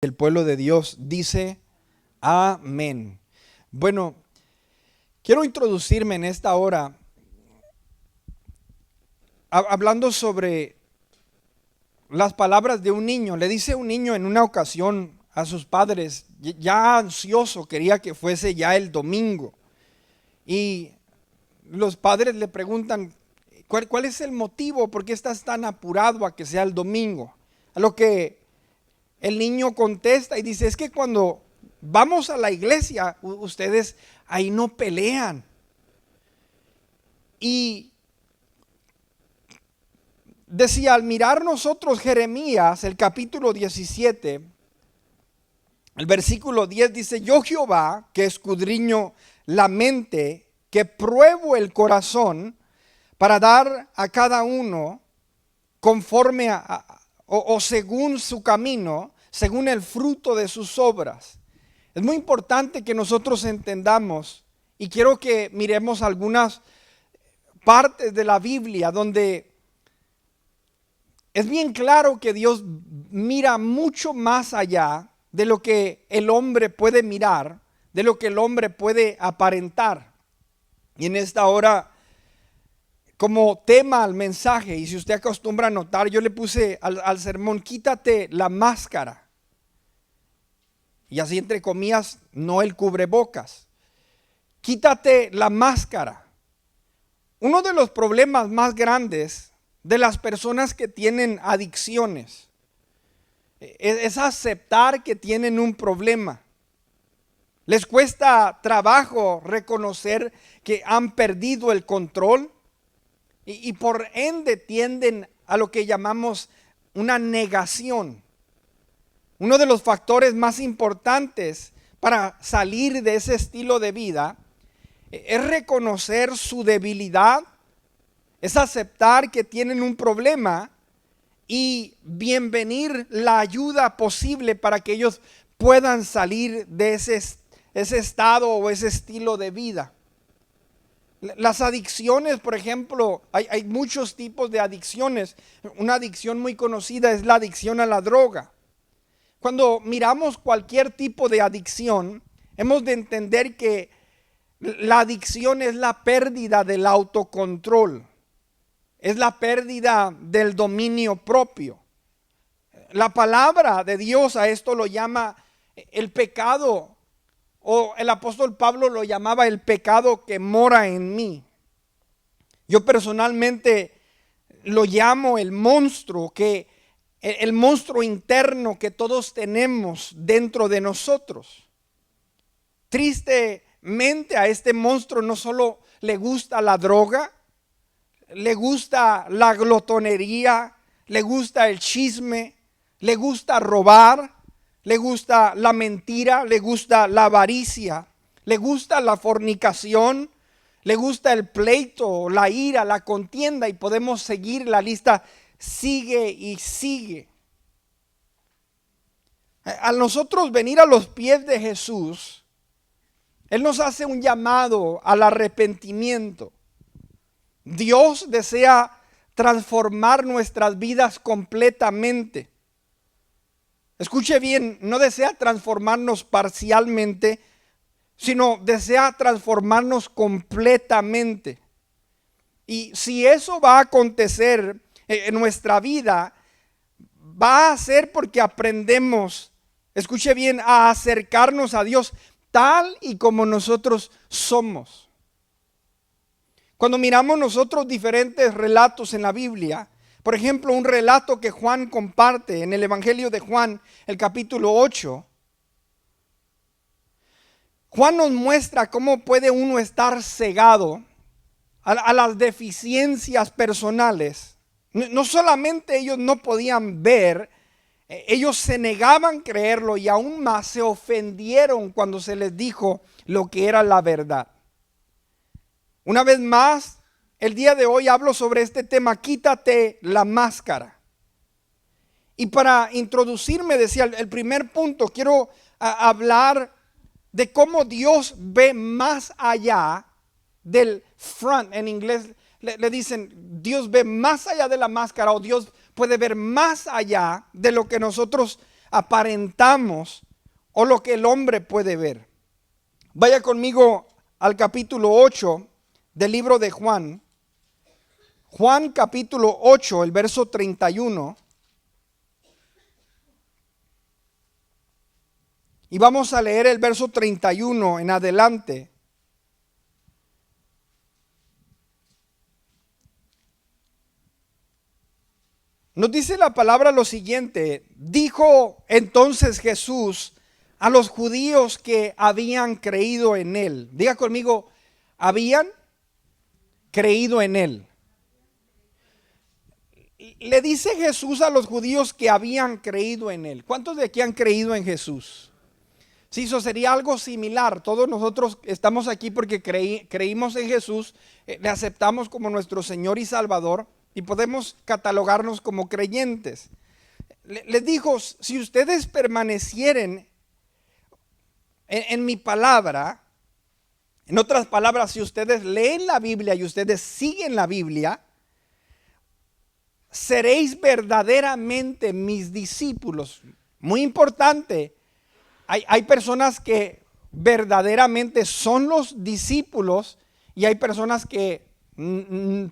El pueblo de Dios dice amén. Bueno, quiero introducirme en esta hora hablando sobre las palabras de un niño. Le dice un niño en una ocasión a sus padres, ya ansioso, quería que fuese ya el domingo. Y los padres le preguntan, ¿cuál es el motivo? ¿Por qué estás tan apurado a que sea el domingo? A lo que el niño contesta y dice, es que cuando vamos a la iglesia, ustedes ahí no pelean. Y decía, al mirar nosotros Jeremías, el capítulo 17, el versículo 10 dice, yo Jehová, que escudriño la mente, que pruebo el corazón, para dar a cada uno conforme o según su camino, según el fruto de sus obras. Es muy importante que nosotros entendamos, y quiero que miremos algunas partes de la Biblia donde es bien claro que Dios mira mucho más allá de lo que el hombre puede mirar, de lo que el hombre puede aparentar. Y en esta hora, como tema al mensaje, y si usted acostumbra a notar, yo le puse al sermón, quítate la máscara. Y así entre comillas, no el cubrebocas. Quítate la máscara. Uno de los problemas más grandes de las personas que tienen adicciones es aceptar que tienen un problema. Les cuesta trabajo reconocer que han perdido el control y por ende tienden a lo que llamamos una negación. Uno de los factores más importantes para salir de ese estilo de vida es reconocer su debilidad, es aceptar que tienen un problema y bienvenir la ayuda posible para que ellos puedan salir de ese estado o ese estilo de vida. Las adicciones, por ejemplo, hay muchos tipos de adicciones. Una adicción muy conocida es la adicción a la droga. Cuando miramos cualquier tipo de adicción, hemos de entender que la adicción es la pérdida del autocontrol, es la pérdida del dominio propio. La palabra de Dios a esto lo llama el pecado, o el apóstol Pablo lo llamaba el pecado que mora en mí. Yo personalmente lo llamo el monstruo interno que todos tenemos dentro de nosotros. Tristemente a este monstruo no solo le gusta la droga, le gusta la glotonería, le gusta el chisme, le gusta robar, le gusta la mentira, le gusta la avaricia, le gusta la fornicación, le gusta el pleito, la ira, la contienda, y podemos seguir, la lista sigue y sigue. Al nosotros venir a los pies de Jesús, Él nos hace un llamado al arrepentimiento. Dios desea transformar nuestras vidas completamente. Escuche bien, no desea transformarnos parcialmente, sino desea transformarnos completamente. Y si eso va a acontecer en nuestra vida, va a ser porque aprendemos, escuche bien, a acercarnos a Dios tal y como nosotros somos. Cuando miramos nosotros diferentes relatos en la Biblia, por ejemplo, un relato que Juan comparte en el Evangelio de Juan, el capítulo 8, Juan nos muestra cómo puede uno estar cegado a las deficiencias personales. No solamente ellos no podían ver, ellos se negaban a creerlo y aún más se ofendieron cuando se les dijo lo que era la verdad. Una vez más, el día de hoy hablo sobre este tema, quítate la máscara. Y para introducirme, decía, el primer punto, quiero hablar de cómo Dios ve más allá del front. En inglés le dicen, Dios ve más allá de la máscara, o Dios puede ver más allá de lo que nosotros aparentamos o lo que el hombre puede ver. Vaya conmigo al capítulo 8 del libro de Juan. Juan capítulo 8, el verso 31. Y vamos a leer el verso 31 en adelante. Nos dice la palabra lo siguiente: dijo entonces Jesús a los judíos que habían creído en él. Diga conmigo, habían creído en él. Le dice Jesús a los judíos que habían creído en él. ¿Cuántos de aquí han creído en Jesús? Sí, eso sería algo similar. Todos nosotros estamos aquí porque creímos en Jesús, le aceptamos como nuestro Señor y Salvador y podemos catalogarnos como creyentes. Les dijo, si ustedes permanecieren en mi palabra, en otras palabras, si ustedes leen la Biblia y ustedes siguen la Biblia, seréis verdaderamente mis discípulos. Muy importante. Hay personas que verdaderamente son los discípulos y hay personas que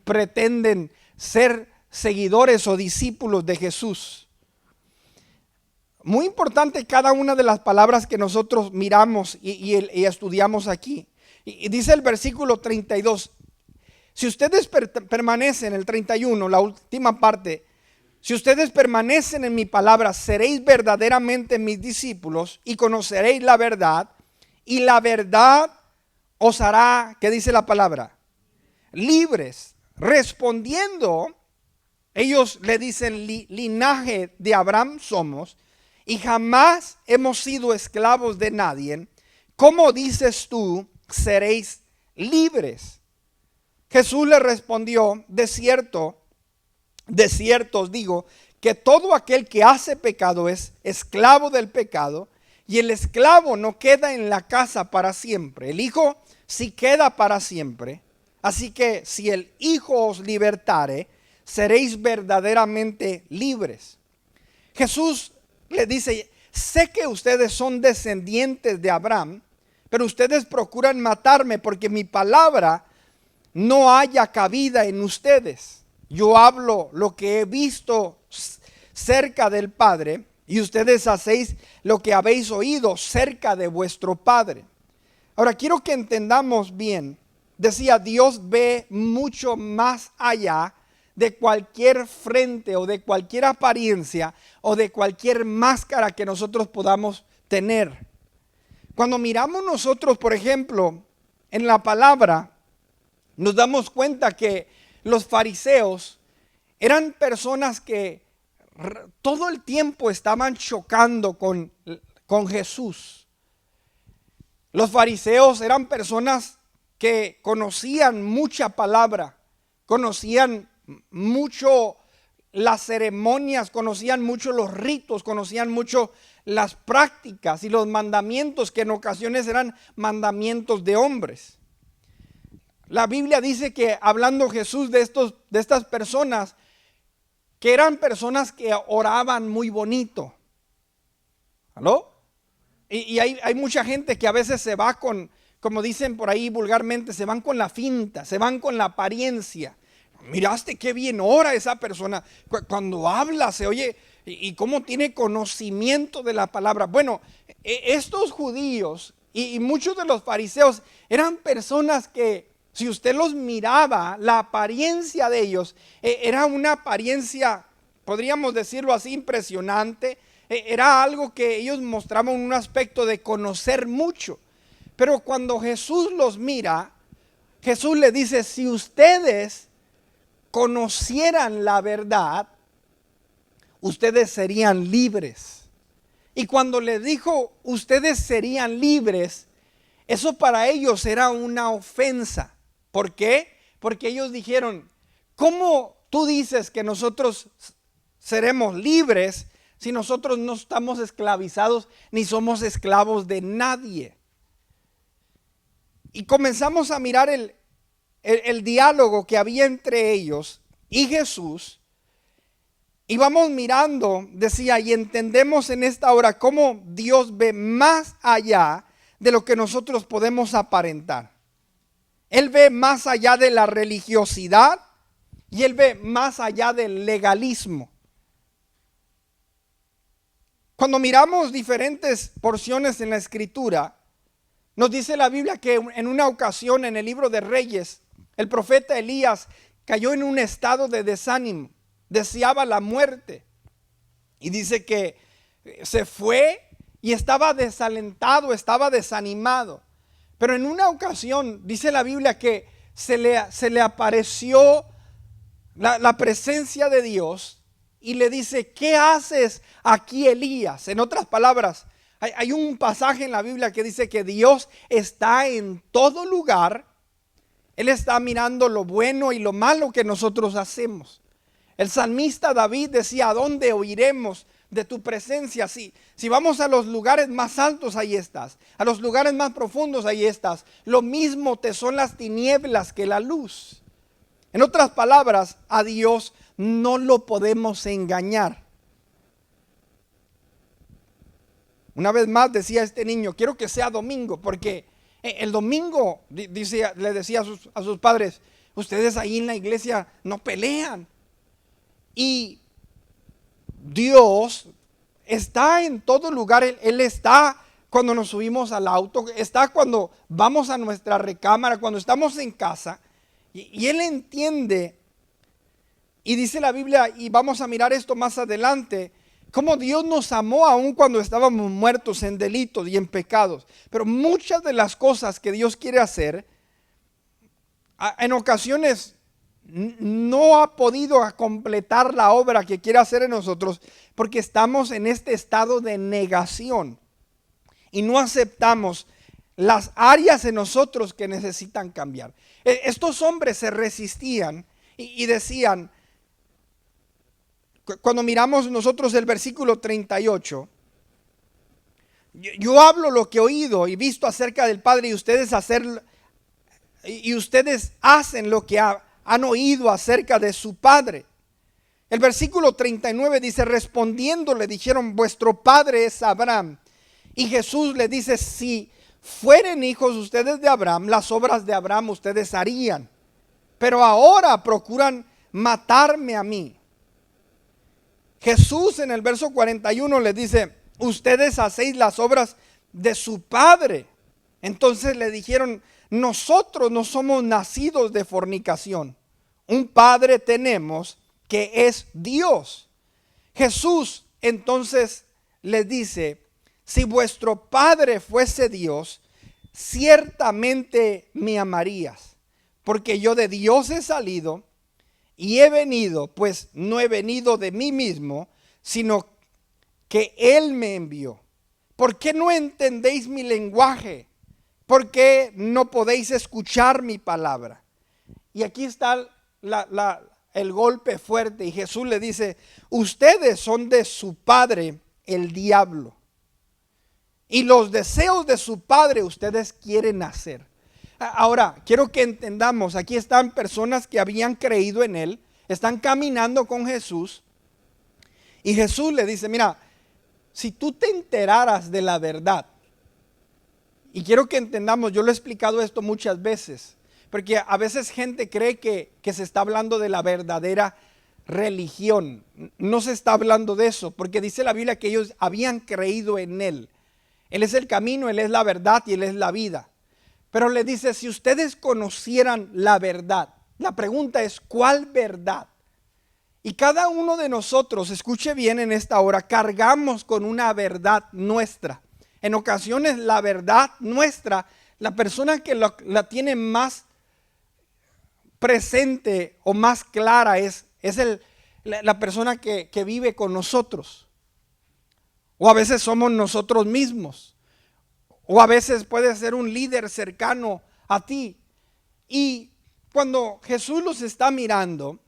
pretenden ser seguidores o discípulos de Jesús. Muy importante cada una de las palabras que nosotros miramos y estudiamos aquí. Y dice el versículo 32, si ustedes permanecen, el 31, la última parte, si ustedes permanecen en mi palabra, seréis verdaderamente mis discípulos y conoceréis la verdad, y la verdad os hará, ¿qué dice la palabra? Libres. Respondiendo, ellos le dicen, linaje de Abraham somos, y jamás hemos sido esclavos de nadie. ¿Cómo dices tú, seréis libres? Jesús le respondió, de cierto os digo, que todo aquel que hace pecado es esclavo del pecado, y el esclavo no queda en la casa para siempre. El Hijo sí queda para siempre. Así que si el Hijo os libertare, seréis verdaderamente libres. Jesús le dice, sé que ustedes son descendientes de Abraham, pero ustedes procuran matarme porque mi palabra no haya cabida en ustedes. Yo hablo lo que he visto cerca del Padre y ustedes hacéis lo que habéis oído cerca de vuestro Padre. Ahora quiero que entendamos bien. Decía, Dios ve mucho más allá de cualquier frente o de cualquier apariencia o de cualquier máscara que nosotros podamos tener. Cuando miramos nosotros, por ejemplo, en la palabra, nos damos cuenta que los fariseos eran personas que todo el tiempo estaban chocando con Jesús. Los fariseos eran personas que conocían mucha palabra, conocían mucho las ceremonias, conocían mucho los ritos, conocían mucho las prácticas y los mandamientos que en ocasiones eran mandamientos de hombres. La Biblia dice que hablando Jesús de estas personas, que eran personas que oraban muy bonito. ¿Aló? Y hay mucha gente que a veces se va con, como dicen por ahí vulgarmente, se van con la finta, se van con la apariencia. Miraste qué bien ora esa persona. Cuando habla se oye y cómo tiene conocimiento de la palabra. Bueno, estos judíos y muchos de los fariseos eran personas que, si usted los miraba, la apariencia de ellos era una apariencia, podríamos decirlo así, impresionante. Era algo que ellos mostraban un aspecto de conocer mucho. Pero cuando Jesús los mira, Jesús le dice, si ustedes conocieran la verdad, ustedes serían libres. Y cuando le dijo, ustedes serían libres, eso para ellos era una ofensa. ¿Por qué? Porque ellos dijeron, ¿cómo tú dices que nosotros seremos libres si nosotros no estamos esclavizados ni somos esclavos de nadie? Y comenzamos a mirar el diálogo que había entre ellos y Jesús. Y vamos mirando, decía, y entendemos en esta hora cómo Dios ve más allá de lo que nosotros podemos aparentar. Él ve más allá de la religiosidad y Él ve más allá del legalismo. Cuando miramos diferentes porciones en la Escritura, nos dice la Biblia que en una ocasión en el libro de Reyes, el profeta Elías cayó en un estado de desánimo, deseaba la muerte. Y dice que se fue y estaba desalentado, estaba desanimado. Pero en una ocasión dice la Biblia que se le apareció la presencia de Dios y le dice: ¿qué haces aquí, Elías? En otras palabras, hay un pasaje en la Biblia que dice que Dios está en todo lugar. Él está mirando lo bueno y lo malo que nosotros hacemos. El salmista David decía: ¿a dónde oiremos de tu presencia? Si vamos a los lugares más altos, ahí estás. A los lugares más profundos, ahí estás. Lo mismo te son las tinieblas que la luz. En otras palabras, a Dios no lo podemos engañar. Una vez más decía este niño: quiero que sea domingo, porque el domingo, le decía a sus padres, ustedes ahí en la iglesia no pelean. Y Dios está en todo lugar. Él está cuando nos subimos al auto, está cuando vamos a nuestra recámara, cuando estamos en casa. Y Él entiende. Y dice la Biblia, y vamos a mirar esto más adelante, cómo Dios nos amó aún cuando estábamos muertos en delitos y en pecados. Pero muchas de las cosas que Dios quiere hacer, en ocasiones no ha podido completar la obra que quiere hacer en nosotros, porque estamos en este estado de negación y no aceptamos las áreas en nosotros que necesitan cambiar. Estos hombres se resistían y decían, cuando miramos nosotros el versículo 38, yo hablo lo que he oído y visto acerca del Padre, y ustedes hacen lo que han oído acerca de su Padre. El versículo 39 dice: respondiendo le dijeron: vuestro padre es Abraham. Y Jesús le dice: si fueren hijos ustedes de Abraham, las obras de Abraham ustedes harían. Pero ahora procuran matarme a mí. Jesús en el verso 41 le dice: ustedes hacéis las obras de su padre. Entonces le dijeron: nosotros no somos nacidos de fornicación. Un padre tenemos, que es Dios. Jesús entonces les dice: si vuestro padre fuese Dios, ciertamente me amarías, porque yo de Dios he salido y he venido, pues no he venido de mí mismo, sino que Él me envió. ¿Por qué no entendéis mi lenguaje? ¿Por qué no podéis escuchar mi palabra? Y aquí está el golpe fuerte, y Jesús le dice: ustedes son de su padre el diablo, y los deseos de su padre ustedes quieren hacer. Ahora, quiero que entendamos, aquí están personas que habían creído en Él, están caminando con Jesús, y Jesús le dice: mira, si tú te enteraras de la verdad, y quiero que entendamos, yo lo he explicado esto muchas veces, porque a veces gente cree que se está hablando de la verdadera religión. No se está hablando de eso, porque dice la Biblia que ellos habían creído en Él. Él es el camino, Él es la verdad y Él es la vida. Pero le dice: si ustedes conocieran la verdad, la pregunta es: ¿cuál verdad? Y cada uno de nosotros, escuche bien en esta hora, cargamos con una verdad nuestra. En ocasiones la verdad nuestra, la persona que la tiene más presente o más clara es la persona que vive con nosotros. O a veces somos nosotros mismos. O a veces puede ser un líder cercano a ti. Y cuando Jesús los está mirando,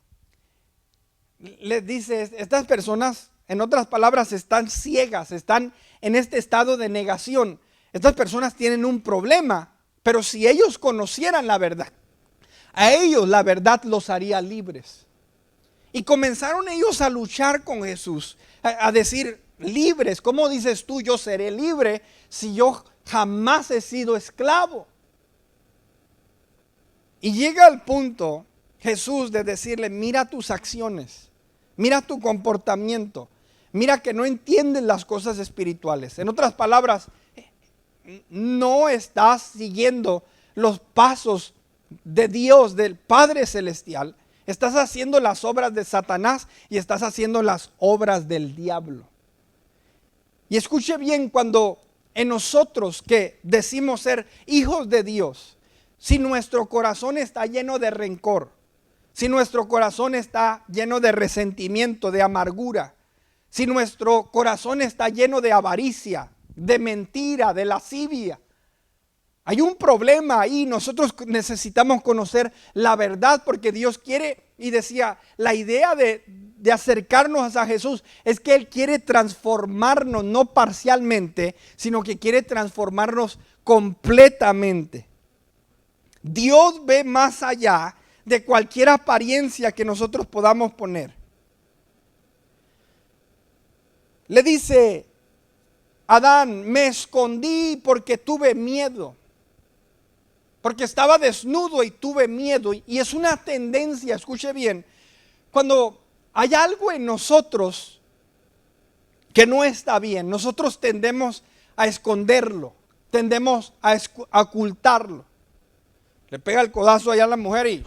les dice: estas personas, en otras palabras, están ciegas, están en este estado de negación. Estas personas tienen un problema, pero si ellos conocieran la verdad, a ellos la verdad los haría libres. Y comenzaron ellos a luchar con Jesús, a decir, libres, ¿cómo dices tú yo seré libre si yo jamás he sido esclavo? Y llega al punto Jesús de decirle, mira tus acciones, mira tu comportamiento, mira que no entiendes las cosas espirituales. En otras palabras, no estás siguiendo los pasos de Dios, del Padre Celestial. Estás haciendo las obras de Satanás y estás haciendo las obras del diablo. Y escuche bien, cuando en nosotros que decimos ser hijos de Dios, si nuestro corazón está lleno de rencor, si nuestro corazón está lleno de resentimiento, de amargura, si nuestro corazón está lleno de avaricia, de mentira, de lascivia, hay un problema ahí. Nosotros necesitamos conocer la verdad, porque Dios quiere, y decía, la idea de acercarnos a Jesús es que Él quiere transformarnos, no parcialmente, sino que quiere transformarnos completamente. Dios ve más allá de cualquier apariencia que nosotros podamos poner. Le dice Adán, me escondí porque tuve miedo. Porque estaba desnudo y tuve miedo. Y es una tendencia, escuche bien, cuando hay algo en nosotros que no está bien, nosotros tendemos a esconderlo, tendemos a ocultarlo. Le pega el codazo allá a la mujer y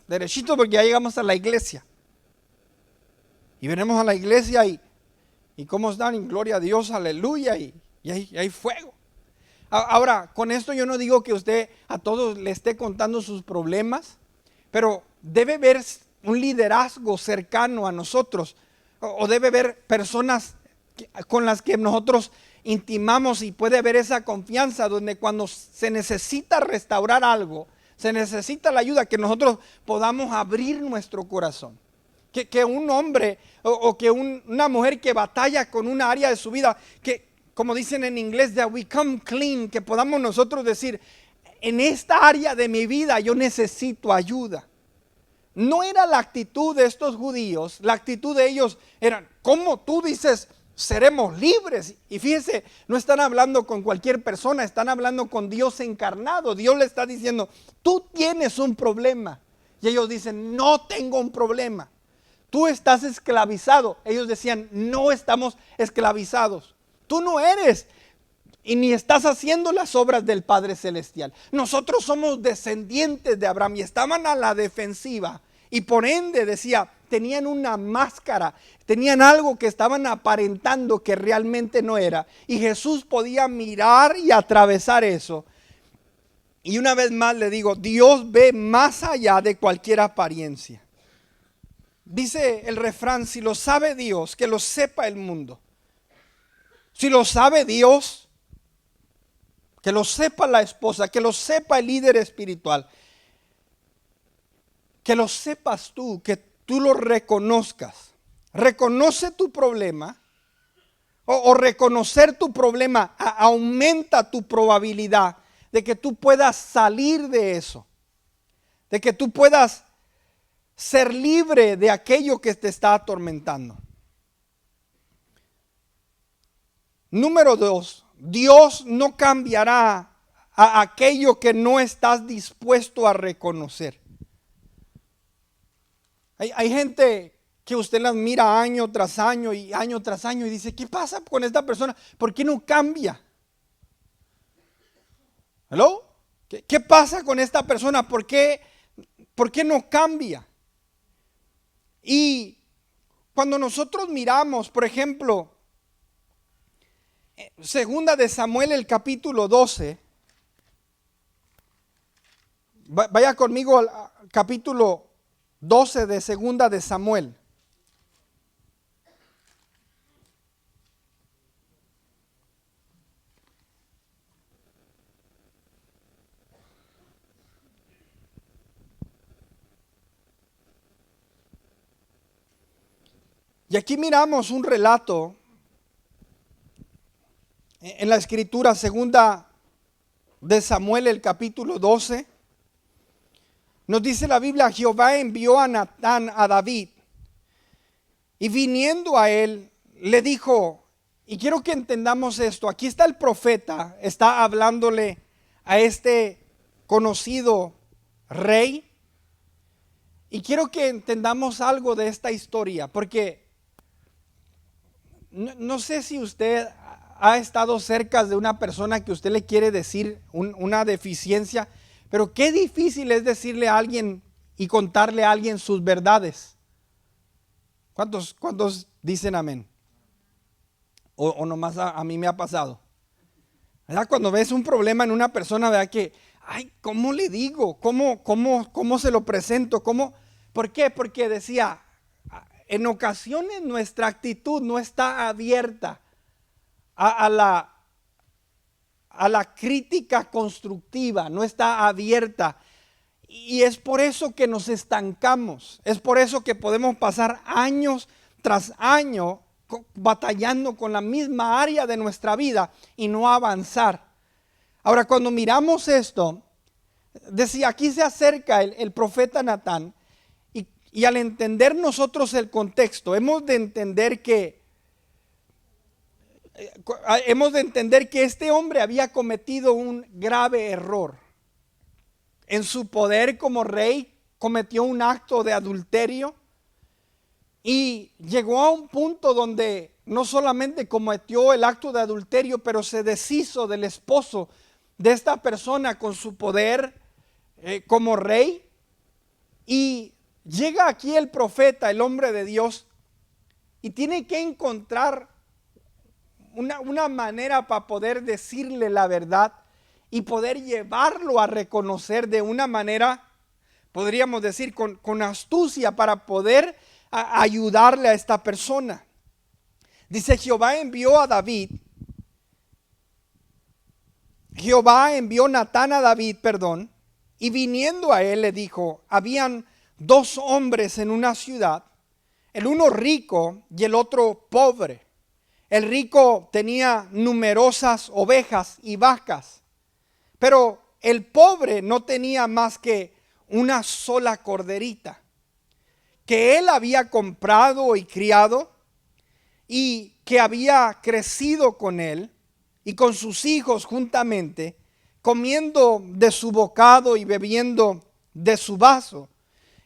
derechito, porque ya llegamos a la iglesia. Y venimos a la iglesia y cómo están, en gloria a Dios, aleluya, y hay fuego. Ahora, con esto yo no digo que usted a todos le esté contando sus problemas, pero debe haber un liderazgo cercano a nosotros, o debe haber personas con las que nosotros intimamos, y puede haber esa confianza donde cuando se necesita restaurar algo, se necesita la ayuda, que nosotros podamos abrir nuestro corazón. Que un hombre o que una mujer que batalla con una área de su vida, que como dicen en inglés, that we come clean, que podamos nosotros decir, en esta área de mi vida yo necesito ayuda. No era la actitud de estos judíos, la actitud de ellos era, ¿cómo tú dices seremos libres? Y fíjese, no están hablando con cualquier persona, están hablando con Dios encarnado. Dios le está diciendo, tú tienes un problema. Y ellos dicen, no tengo un problema. Tú estás esclavizado. Ellos decían, no estamos esclavizados. Tú no eres y ni estás haciendo las obras del Padre Celestial. Nosotros somos descendientes de Abraham, y estaban a la defensiva. Y por ende, decía, tenían una máscara, tenían algo que estaban aparentando que realmente no era. Y Jesús podía mirar y atravesar eso. Y una vez más le digo, Dios ve más allá de cualquier apariencia. Dice el refrán, si lo sabe Dios, que lo sepa el mundo. Si lo sabe Dios, que lo sepa la esposa, que lo sepa el líder espiritual, que lo sepas tú, que tú lo reconozcas. Reconoce tu problema, o reconocer tu problema aumenta tu probabilidad de que tú puedas salir de eso, de que tú puedas ser libre de aquello que te está atormentando. Número 2, Dios no cambiará a aquello que no estás dispuesto a reconocer. Hay gente que usted las mira año tras año y dice, ¿qué pasa con esta persona? ¿Por qué no cambia? ¿Hello? ¿Qué pasa con esta persona? ¿Por qué no cambia? Y cuando nosotros miramos, por ejemplo, Segunda de Samuel, el capítulo 12. Vaya conmigo al capítulo 12 de Segunda de Samuel. Y aquí miramos un relato en la escritura, Segunda de Samuel, el capítulo 12. Nos dice la Biblia, Jehová envió a Natán a David Y viniendo a él, le dijo, y quiero que entendamos esto, aquí está el profeta, está hablándole a este conocido rey, y quiero que entendamos algo de esta historia, porque no sé si usted ha estado cerca de una persona que usted le quiere decir una deficiencia, pero qué difícil es decirle a alguien y contarle a alguien sus verdades. ¿Cuántos dicen amén? O nomás a mí me ha pasado. ¿Verdad? Cuando ves un problema en una persona, ¿verdad? Que, ay, ¿cómo le digo? ¿Cómo se lo presento? ¿Por qué? Porque decía, en ocasiones nuestra actitud no está abierta a la crítica constructiva, no está abierta. Y es por eso que nos estancamos, es por eso que podemos pasar años tras año batallando con la misma área de nuestra vida y no avanzar. Ahora, cuando miramos esto, decía, aquí se acerca el profeta Natán y al entender nosotros el contexto, hemos de entender que este hombre había cometido un grave error. En su poder como rey cometió un acto de adulterio y llegó a un punto donde no solamente cometió el acto de adulterio, pero se deshizo del esposo de esta persona con su poder como rey. Y llega aquí el profeta, el hombre de Dios, y tiene que encontrar una manera para poder decirle la verdad y poder llevarlo a reconocer de una manera, podríamos decir, con astucia para poder ayudarle a esta persona. Dice, Jehová envió Natán a David, y viniendo a él le dijo, habían dos hombres en una ciudad, el uno rico y el otro pobre. El rico tenía numerosas ovejas y vacas, pero el pobre no tenía más que una sola corderita, que él había comprado y criado, y que había crecido con él y con sus hijos juntamente, comiendo de su bocado y bebiendo de su vaso,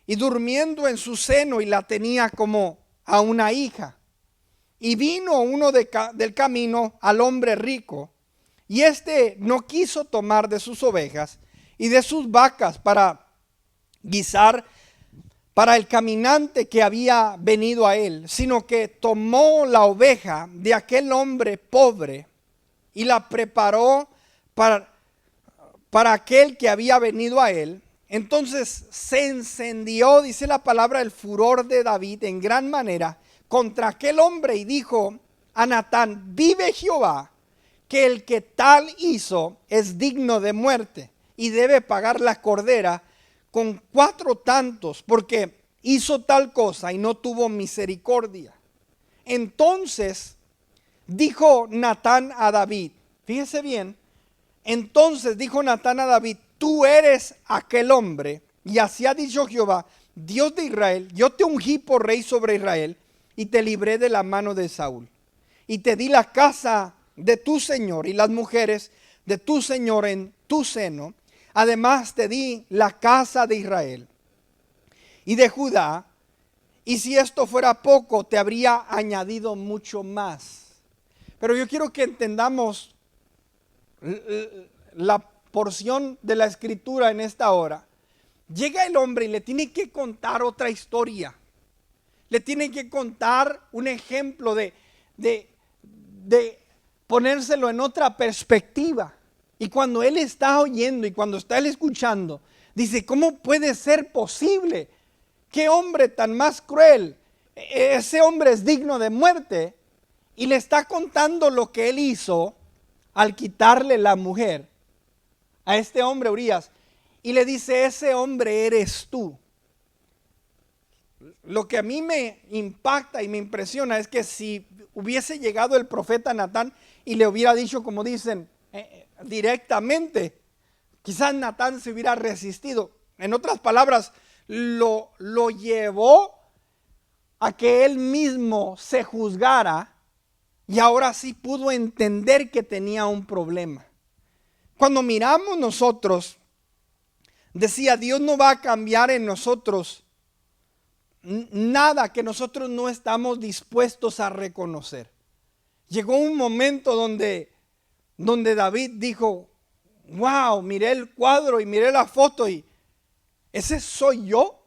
y durmiendo en su seno, y la tenía como a una hija. Y vino uno del camino al hombre rico, y éste no quiso tomar de sus ovejas y de sus vacas para guisar para el caminante que había venido a él, sino que tomó la oveja de aquel hombre pobre y la preparó para aquel que había venido a él. Entonces se encendió, dice la palabra, el furor de David en gran manera contra aquel hombre, y dijo a Natán, vive Jehová, que el que tal hizo es digno de muerte y debe pagar la cordera con 4 tantos, porque hizo tal cosa y no tuvo misericordia. Entonces dijo Natán a David, fíjese bien, entonces dijo Natán a David, tú eres aquel hombre, y así ha dicho Jehová, Dios de Israel, yo te ungí por rey sobre Israel, y te libré de la mano de Saúl, y te di la casa de tu señor y las mujeres de tu señor en tu seno. Además te di la casa de Israel y de Judá, y si esto fuera poco, te habría añadido mucho más. Pero yo quiero que entendamos la porción de la escritura en esta hora. Llega el hombre y le tiene que contar otra historia. Le tiene que contar un ejemplo de ponérselo en otra perspectiva. Y cuando él está oyendo y cuando está él escuchando, dice, ¿cómo puede ser posible? ¿Qué hombre tan más cruel? Ese hombre es digno de muerte. Y le está contando lo que él hizo al quitarle la mujer a este hombre Urías. Y le dice, ese hombre eres tú. Lo que a mí me impacta y me impresiona es que si hubiese llegado el profeta Natán y le hubiera dicho, como dicen, directamente, quizás Natán se hubiera resistido. En otras palabras, lo llevó a que él mismo se juzgara y ahora sí pudo entender que tenía un problema. Cuando miramos nosotros, decía, Dios no va a cambiar en nosotros nada que nosotros no estamos dispuestos a reconocer. Llegó un momento donde David dijo, wow, miré el cuadro y miré la foto y ese soy yo.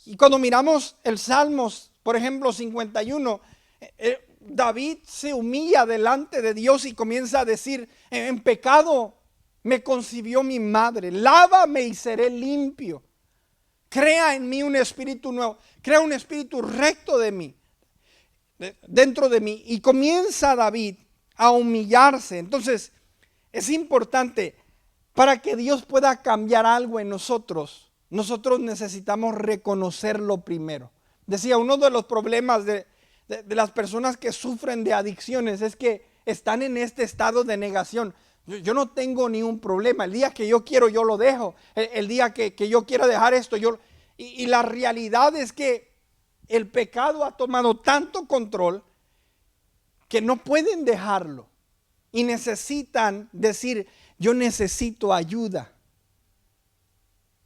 Y cuando miramos el Salmos, por ejemplo, 51, David se humilla delante de Dios y comienza a decir, en pecado me concibió mi madre, lávame y seré limpio. Crea en mí un espíritu nuevo, crea un espíritu recto de mí, dentro de mí. Y comienza David a humillarse. Entonces, es importante, para que Dios pueda cambiar algo en nosotros, nosotros necesitamos reconocerlo primero. Decía, uno de los problemas de las personas que sufren de adicciones es que están en este estado de negación. Yo no tengo ni un problema. El día que yo quiero, yo lo dejo. El día que yo quiera dejar esto, y la realidad es que el pecado ha tomado tanto control que no pueden dejarlo. Y necesitan decir, yo necesito ayuda.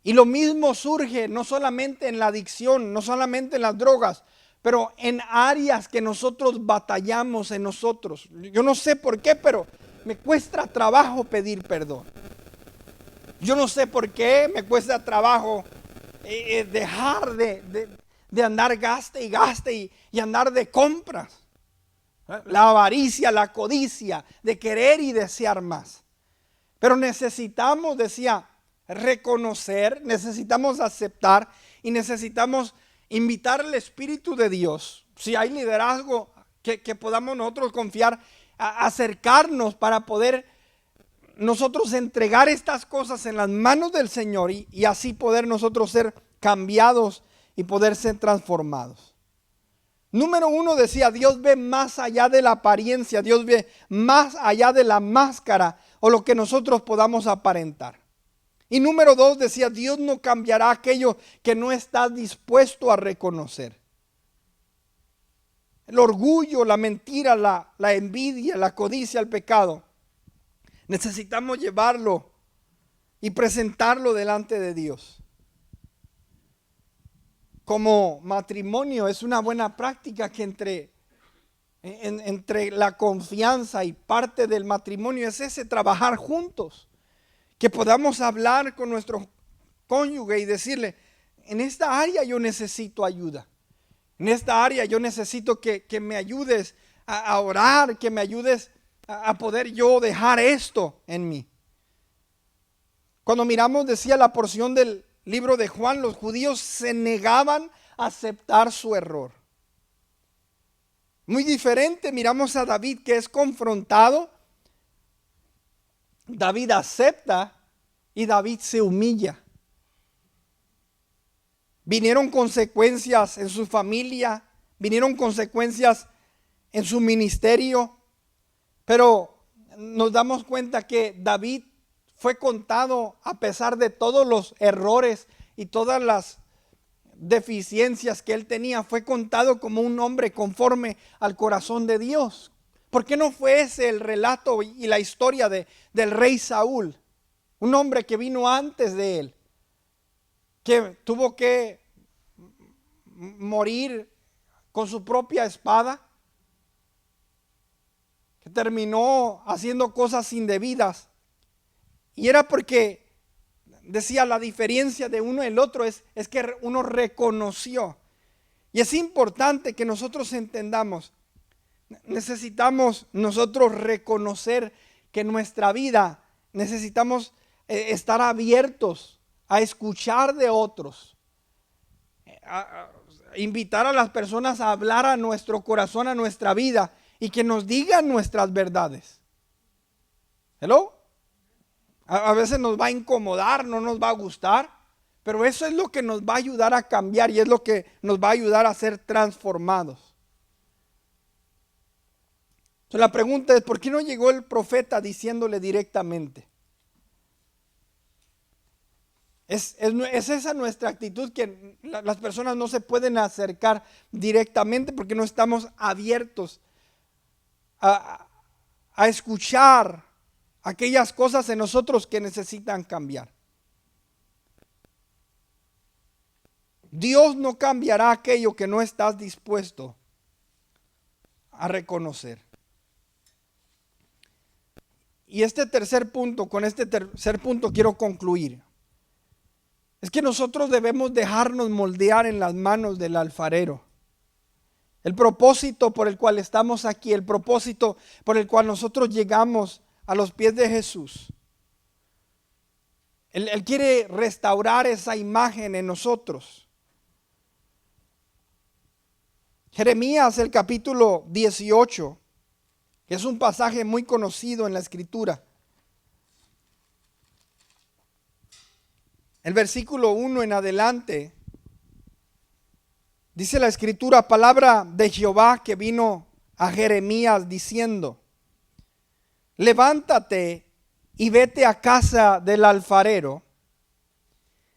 Y lo mismo surge no solamente en la adicción, no solamente en las drogas, pero en áreas que nosotros batallamos en nosotros. Yo no sé por qué, pero me cuesta trabajo pedir perdón. Yo no sé por qué me cuesta trabajo dejar de andar gaste y gaste y andar de compras. La avaricia, la codicia, de querer y desear más. Pero necesitamos, decía, reconocer, necesitamos aceptar y necesitamos invitar al Espíritu de Dios. Si hay liderazgo que podamos nosotros confiar, a acercarnos para poder nosotros entregar estas cosas en las manos del Señor y así poder nosotros ser cambiados y poder ser transformados. Número 1 decía, Dios ve más allá de la apariencia, Dios ve más allá de la máscara o lo que nosotros podamos aparentar. Y número 2 decía, Dios no cambiará aquello que no estás dispuesto a reconocer. El orgullo, la mentira, la envidia, la codicia, el pecado. Necesitamos llevarlo y presentarlo delante de Dios. Como matrimonio es una buena práctica que entre la confianza y parte del matrimonio es ese trabajar juntos. Que podamos hablar con nuestro cónyuge y decirle, en esta área yo necesito ayuda. En esta área yo necesito que me ayudes a orar, que me ayudes a poder yo dejar esto en mí. Cuando miramos, decía la porción del libro de Juan, los judíos se negaban a aceptar su error. Muy diferente, miramos a David que es confrontado. David acepta y David se humilla. Vinieron consecuencias en su familia, vinieron consecuencias en su ministerio, pero nos damos cuenta que David fue contado, a pesar de todos los errores y todas las deficiencias que él tenía, fue contado como un hombre conforme al corazón de Dios. ¿Por qué no fue ese el relato y la historia del rey Saúl? Un hombre que vino antes de él, que tuvo que morir con su propia espada, que terminó haciendo cosas indebidas. Y era porque, decía, la diferencia de uno y el otro es que uno reconoció. Y es importante que nosotros entendamos, necesitamos nosotros reconocer que en nuestra vida necesitamos estar abiertos a escuchar de otros, a invitar a las personas a hablar a nuestro corazón, a nuestra vida y que nos digan nuestras verdades. ¿Hello? A veces nos va a incomodar, no nos va a gustar, pero eso es lo que nos va a ayudar a cambiar y es lo que nos va a ayudar a ser transformados. Entonces la pregunta es, ¿por qué no llegó el profeta diciéndole directamente? Es esa nuestra actitud, que las personas no se pueden acercar directamente porque no estamos abiertos a escuchar aquellas cosas en nosotros que necesitan cambiar. Dios no cambiará aquello que no estás dispuesto a reconocer. Y este tercer punto, con este tercer punto quiero concluir. Es que nosotros debemos dejarnos moldear en las manos del alfarero. El propósito por el cual estamos aquí, el propósito por el cual nosotros llegamos a los pies de Jesús. Él quiere restaurar esa imagen en nosotros. Jeremías, el capítulo 18, que es un pasaje muy conocido en la Escritura. El versículo 1 en adelante, dice la Escritura: palabra de Jehová que vino a Jeremías diciendo: levántate y vete a casa del alfarero,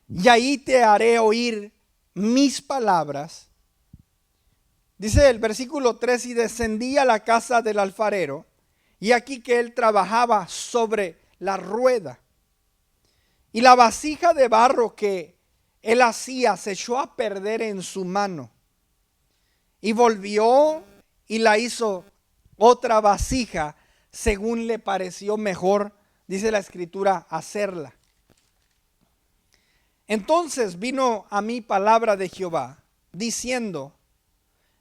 y ahí te haré oír mis palabras. Dice el versículo 3: y descendí a la casa del alfarero, y aquí que él trabajaba sobre la rueda. Y la vasija de barro que él hacía se echó a perder en su mano. Y volvió y la hizo otra vasija según le pareció mejor, dice la Escritura, hacerla. Entonces vino a mí palabra de Jehová, diciendo: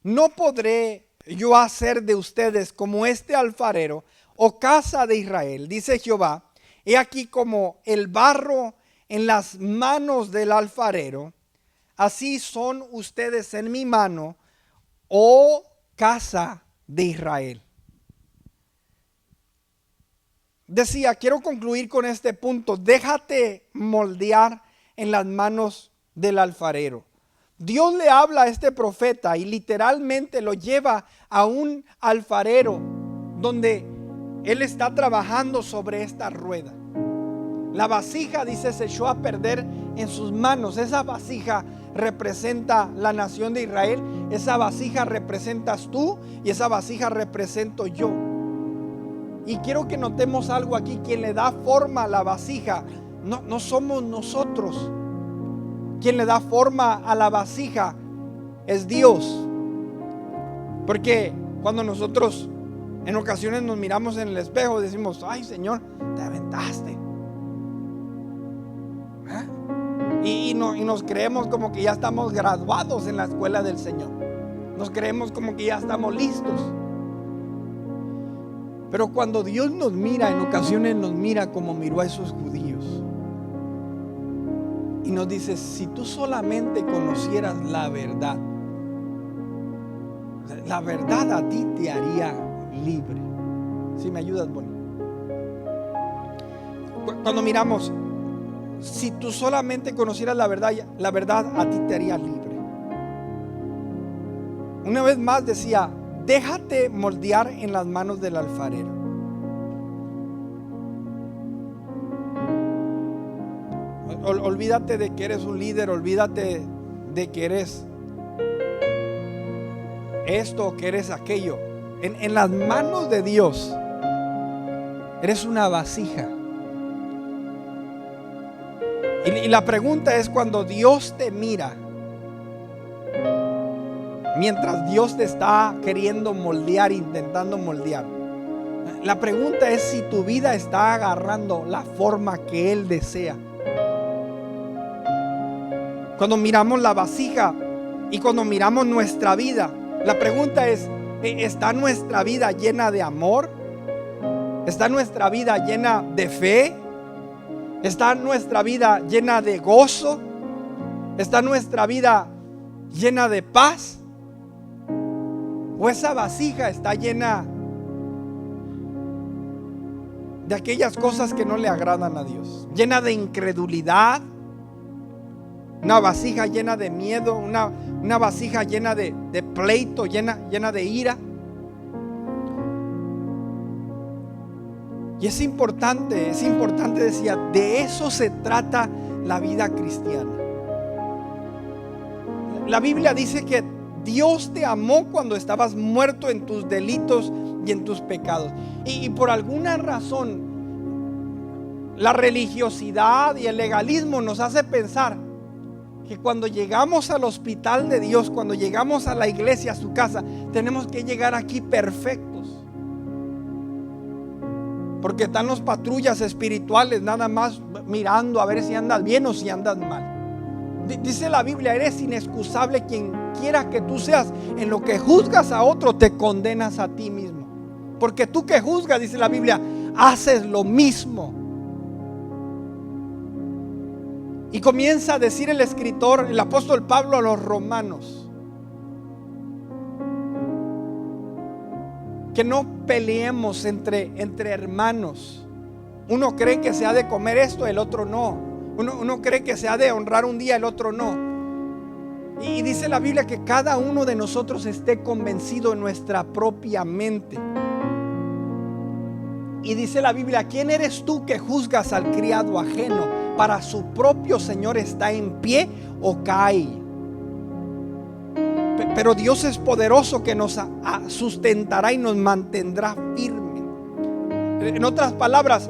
no podré yo hacer de ustedes como este alfarero, o casa de Israel, dice Jehová. He aquí como el barro en las manos del alfarero, así son ustedes en mi mano, oh casa de Israel. Decía, quiero concluir con este punto: déjate moldear en las manos del alfarero. Dios le habla a este profeta y literalmente lo lleva a un alfarero donde él está trabajando sobre esta rueda. La vasija, dice, se echó a perder en sus manos. Esa vasija representa la nación de Israel. Esa vasija representas tú y esa vasija represento yo. Y quiero que notemos algo aquí: quien le da forma a la vasija no somos nosotros. Quien le da forma a la vasija es Dios. Porque cuando nosotros en ocasiones nos miramos en el espejo, decimos: ay, Señor, te aventaste. Y nos creemos como que ya estamos graduados en la escuela del Señor. Nos creemos como que ya estamos listos. Pero cuando Dios nos mira, en ocasiones nos mira como miró a esos judíos. Y nos dice: si tú solamente conocieras la verdad a ti te haría libre. Si me ayudas, Bonnie. Cuando miramos: si tú solamente conocieras la verdad a ti te haría libre. Una vez más decía: déjate moldear en las manos del alfarero. Olvídate de que eres un líder, olvídate de que eres esto o que eres aquello. En las manos de Dios eres una vasija. Y la pregunta es: cuando Dios te mira, mientras Dios te está queriendo moldear, intentando moldear, la pregunta es si tu vida está agarrando la forma que Él desea. Cuando miramos la vasija y cuando miramos nuestra vida, la pregunta es: ¿está nuestra vida llena de amor? ¿Está nuestra vida llena de fe? ¿Está nuestra vida llena de gozo? ¿Está nuestra vida llena de paz? ¿O esa vasija está llena de aquellas cosas que no le agradan a Dios? Llena de incredulidad, una vasija llena de miedo, una vasija llena de pleito, llena de ira. Y es importante, decía, de eso se trata la vida cristiana. La Biblia dice que Dios te amó cuando estabas muerto en tus delitos y en tus pecados. Y por alguna razón, la religiosidad y el legalismo nos hace pensar que cuando llegamos al hospital de Dios, cuando llegamos a la iglesia, a su casa, tenemos que llegar aquí perfectos. Porque están los patrullas espirituales nada más mirando a ver si andas bien o si andas mal. Dice la Biblia, eres inexcusable quien quiera que tú seas. En lo que juzgas a otro, te condenas a ti mismo. Porque tú que juzgas, dice la Biblia, haces lo mismo. Y comienza a decir el escritor, el apóstol Pablo, a los romanos, que no peleemos entre hermanos. Uno cree que se ha de comer esto, el otro no. Uno cree que se ha de honrar un día, el otro no. Y dice la Biblia que cada uno de nosotros esté convencido en nuestra propia mente. Y dice la Biblia, ¿quién eres tú que juzgas al criado ajeno? Para su propio Señor está en pie o cae. Pero Dios es poderoso, que nos sustentará y nos mantendrá firme. En otras palabras,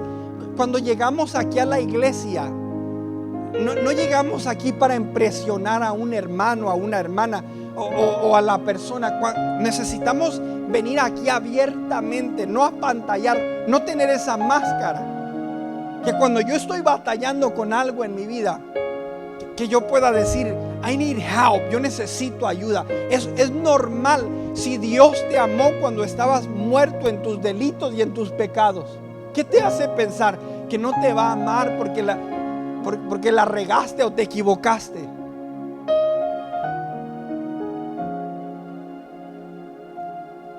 cuando llegamos aquí a la iglesia, no llegamos aquí para impresionar a un hermano, a una hermana o a la persona. Necesitamos venir aquí abiertamente, no apantallar, no tener esa máscara. Que cuando yo estoy batallando con algo en mi vida, que yo pueda decir, I need help, yo necesito ayuda. Es normal. Si Dios te amó cuando estabas muerto en tus delitos y en tus pecados, ¿qué te hace pensar que no te va a amar porque la regaste o te equivocaste?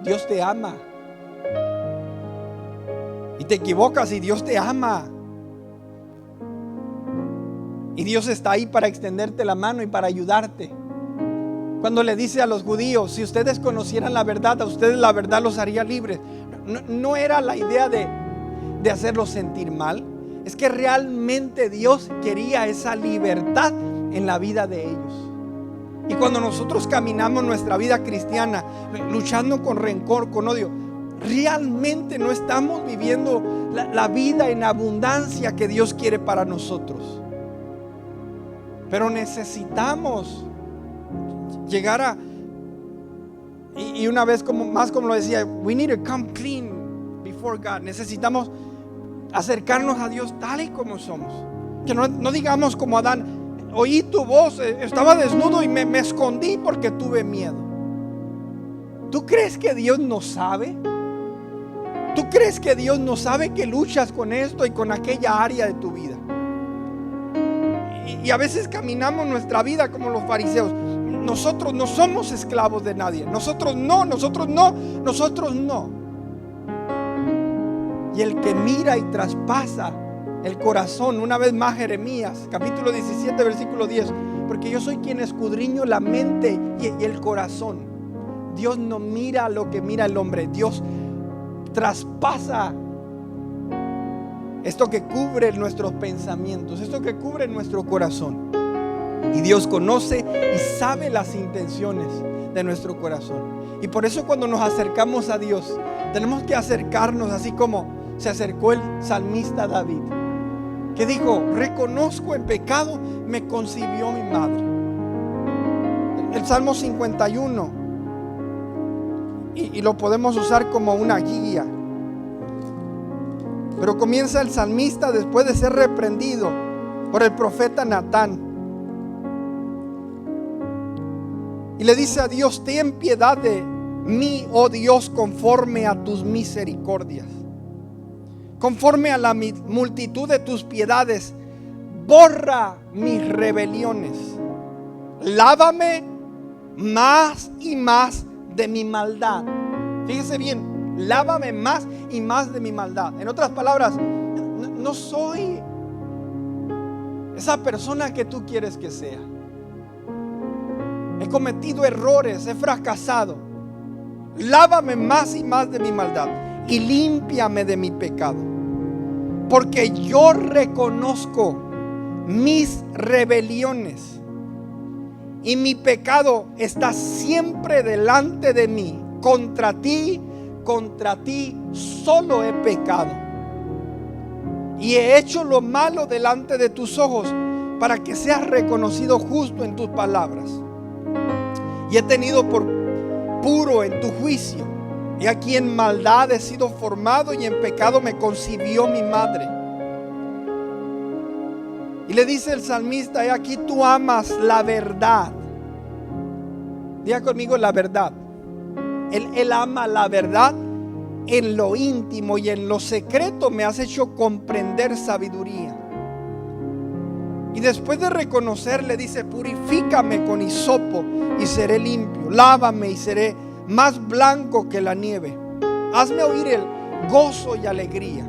Dios te ama. Y te equivocas y Dios te ama. Y Dios está ahí para extenderte la mano y para ayudarte. Cuando le dice a los judíos, si ustedes conocieran la verdad, a ustedes la verdad los haría libres. No era la idea de hacerlos sentir mal. Es que realmente Dios quería esa libertad en la vida de ellos. Y cuando nosotros caminamos nuestra vida cristiana luchando con rencor, con odio, realmente no estamos viviendo la vida en abundancia que Dios quiere para nosotros. Pero necesitamos llegar a, y una vez más como lo decía, we need to come clean before God. Necesitamos acercarnos a Dios tal y como somos. Que no digamos como Adán, oí tu voz, estaba desnudo y me escondí porque tuve miedo. ¿Tú crees que Dios no sabe? ¿Tú crees que Dios no sabe que luchas con esto y con aquella área de tu vida? Y a veces caminamos nuestra vida como los fariseos. Nosotros no somos esclavos de nadie. Nosotros no. Y el que mira y traspasa el corazón, una vez más Jeremías, capítulo 17, versículo 10. Porque yo soy quien escudriño la mente y el corazón. Dios no mira lo que mira el hombre. Dios traspasa esto que cubre nuestros pensamientos, esto que cubre nuestro corazón. Y Dios conoce y sabe las intenciones de nuestro corazón. Y por eso cuando nos acercamos a Dios, tenemos que acercarnos así como se acercó el salmista David, que dijo, reconozco en pecado me concibió mi madre. El Salmo 51, y lo podemos usar como una guía. Pero comienza el salmista después de ser reprendido por el profeta Natán. Y le dice a Dios, ten piedad de mí, oh Dios, conforme a tus misericordias. Conforme a la multitud de tus piedades, borra mis rebeliones. Lávame más y más de mi maldad. Fíjese bien. Lávame más y más de mi maldad. En otras palabras, no soy esa persona que tú quieres que sea. He cometido errores, he fracasado. Lávame más y más de mi maldad y límpiame de mi pecado. Porque yo reconozco mis rebeliones, y mi pecado está siempre delante de mí. Contra ti solo he pecado, y he hecho lo malo delante de tus ojos, para que seas reconocido justo en tus palabras. Y he tenido por puro en tu juicio. Y aquí en maldad he sido formado, y en pecado me concibió mi madre. Y le dice el salmista: he aquí tú amas la verdad. Diga conmigo: la verdad. Él ama la verdad en lo íntimo, y en lo secreto me has hecho comprender sabiduría. Y después de reconocer, le dice: purifícame con hisopo y seré limpio, lávame y seré más blanco que la nieve. Hazme oír el gozo y alegría,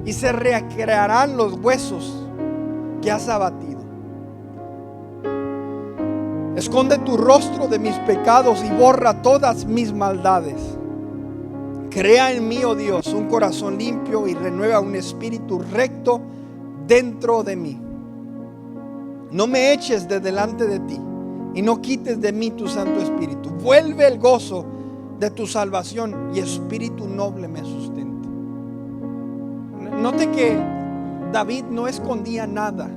y se recrearán los huesos que has abatido. Esconde tu rostro de mis pecados y borra todas mis maldades. Crea en mí, oh Dios, un corazón limpio, y renueva un espíritu recto dentro de mí. No me eches de delante de ti, y no quites de mí tu Santo Espíritu. Vuelve el gozo de tu salvación, y espíritu noble me sustente. Note que David no escondía nada.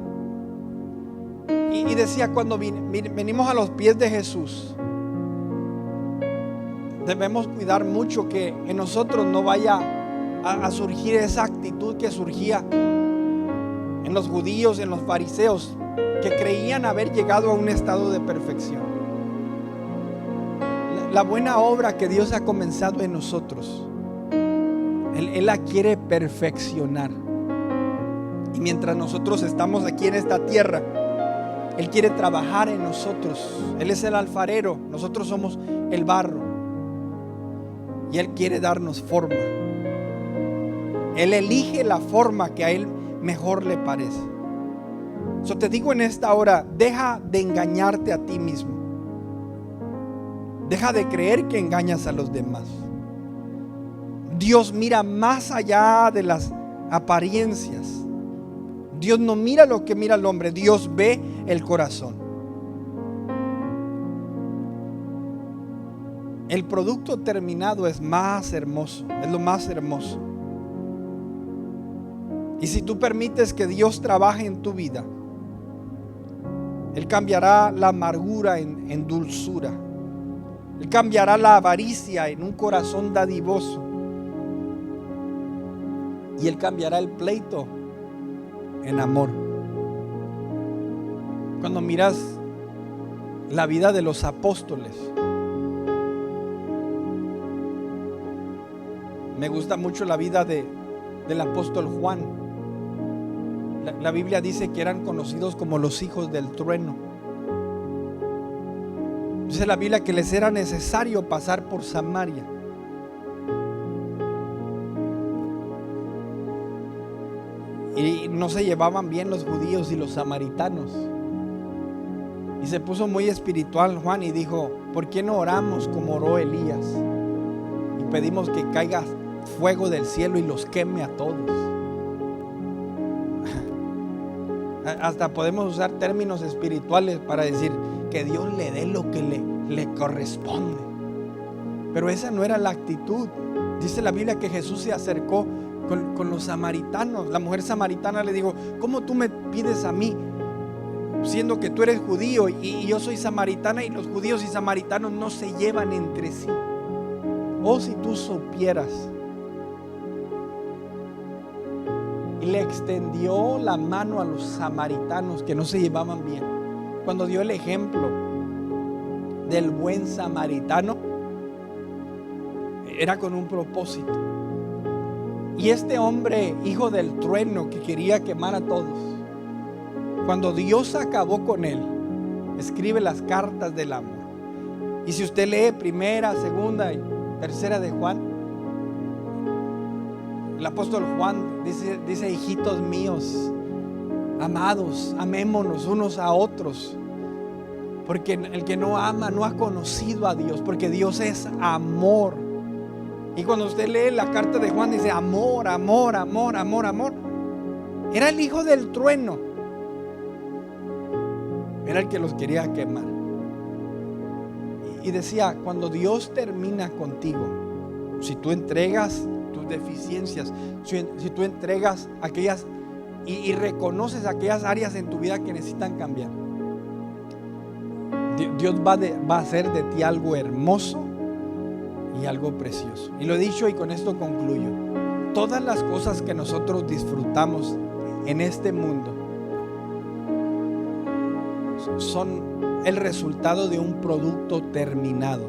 Y decía: cuando venimos a los pies de Jesús, debemos cuidar mucho que en nosotros no vaya a surgir esa actitud que surgía en los judíos, en los fariseos, que creían haber llegado a un estado de perfección. La buena obra que Dios ha comenzado en nosotros, Él la quiere perfeccionar. Y mientras nosotros estamos aquí en esta tierra, Él quiere trabajar en nosotros. Él es el alfarero, nosotros somos el barro, y Él quiere darnos forma. Él elige la forma que a Él mejor le parece. Te digo en esta hora: deja de engañarte a ti mismo. Deja de creer que engañas a los demás. Dios mira más allá de las apariencias. Dios no mira lo que mira el hombre, Dios ve el corazón. El producto terminado es más hermoso, es lo más hermoso. Y si tú permites que Dios trabaje en tu vida, Él cambiará la amargura en dulzura. Él cambiará la avaricia en un corazón dadivoso. Y Él cambiará el pleito en amor. Cuando miras la vida de los apóstoles, me gusta mucho la vida del apóstol Juan. La Biblia dice que eran conocidos como los hijos del trueno. Dice la Biblia que les era necesario pasar por Samaria. Y no se llevaban bien los judíos y los samaritanos. Y se puso muy espiritual Juan y dijo: ¿por qué no oramos como oró Elías? Y pedimos que caiga fuego del cielo y los queme a todos. Hasta podemos usar términos espirituales para decir que Dios le dé lo que le corresponde. Pero esa no era la actitud. Dice la Biblia que Jesús se acercó con los samaritanos. La mujer samaritana le dijo: ¿cómo tú me pides a mí, siendo que tú eres judío y yo soy samaritana? Y los judíos y samaritanos no se llevan entre sí. Oh, si tú supieras. Y le extendió la mano a los samaritanos que no se llevaban bien. Cuando dio el ejemplo del buen samaritano, era con un propósito. Y este hombre, hijo del trueno, que quería quemar a todos, cuando Dios acabó con él, escribe las cartas del amor. Y si usted lee primera, segunda y tercera de Juan, el apóstol Juan dice: hijitos míos, amados, amémonos unos a otros, porque el que no ama no ha conocido a Dios, porque Dios es amor. Y cuando usted lee la carta de Juan, dice amor, amor, amor, amor, amor. Era el hijo del trueno, era el que los quería quemar. Y decía, cuando Dios termina contigo, si tú entregas tus deficiencias, si tú entregas aquellas y reconoces aquellas áreas en tu vida que necesitan cambiar, Dios va a hacer de ti algo hermoso y algo precioso. Y lo he dicho y con esto concluyo. Todas las cosas que nosotros disfrutamos en este mundo son el resultado de un producto terminado.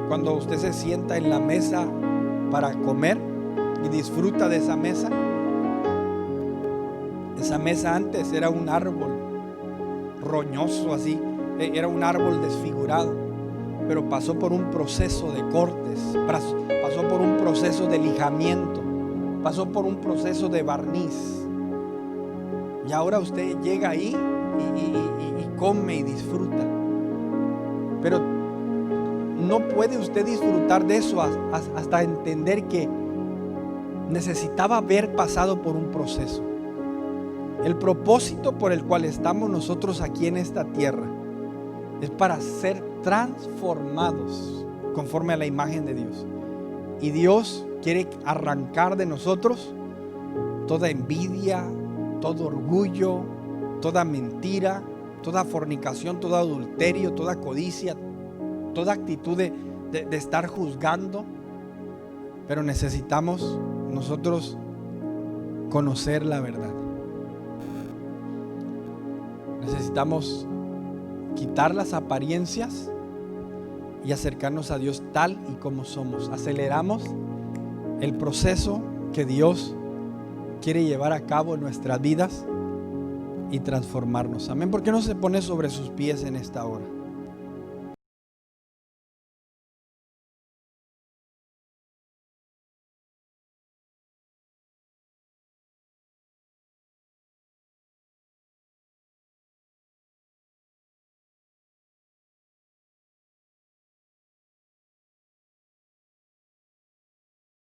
Cuando usted se sienta en la mesa para comer y disfruta de esa mesa antes era un árbol roñoso así, era un árbol desfigurado, pero pasó por un proceso de cortes, pasó por un proceso de lijamiento, pasó por un proceso de barniz, y ahora usted llega ahí y come y disfruta. Pero no puede usted disfrutar de eso hasta entender que necesitaba haber pasado por un proceso. El propósito por el cual estamos nosotros aquí en esta tierra es para ser transformados conforme a la imagen de Dios. Y Dios quiere arrancar de nosotros toda envidia, todo orgullo, toda mentira, toda fornicación, todo adulterio, toda codicia, toda actitud de estar juzgando. Pero necesitamos nosotros conocer la verdad. Necesitamos quitar las apariencias y acercarnos a Dios tal y como somos. Aceleramos el proceso que Dios quiere llevar a cabo en nuestras vidas y transformarnos. Amén. ¿Por qué no se pone sobre sus pies en esta hora?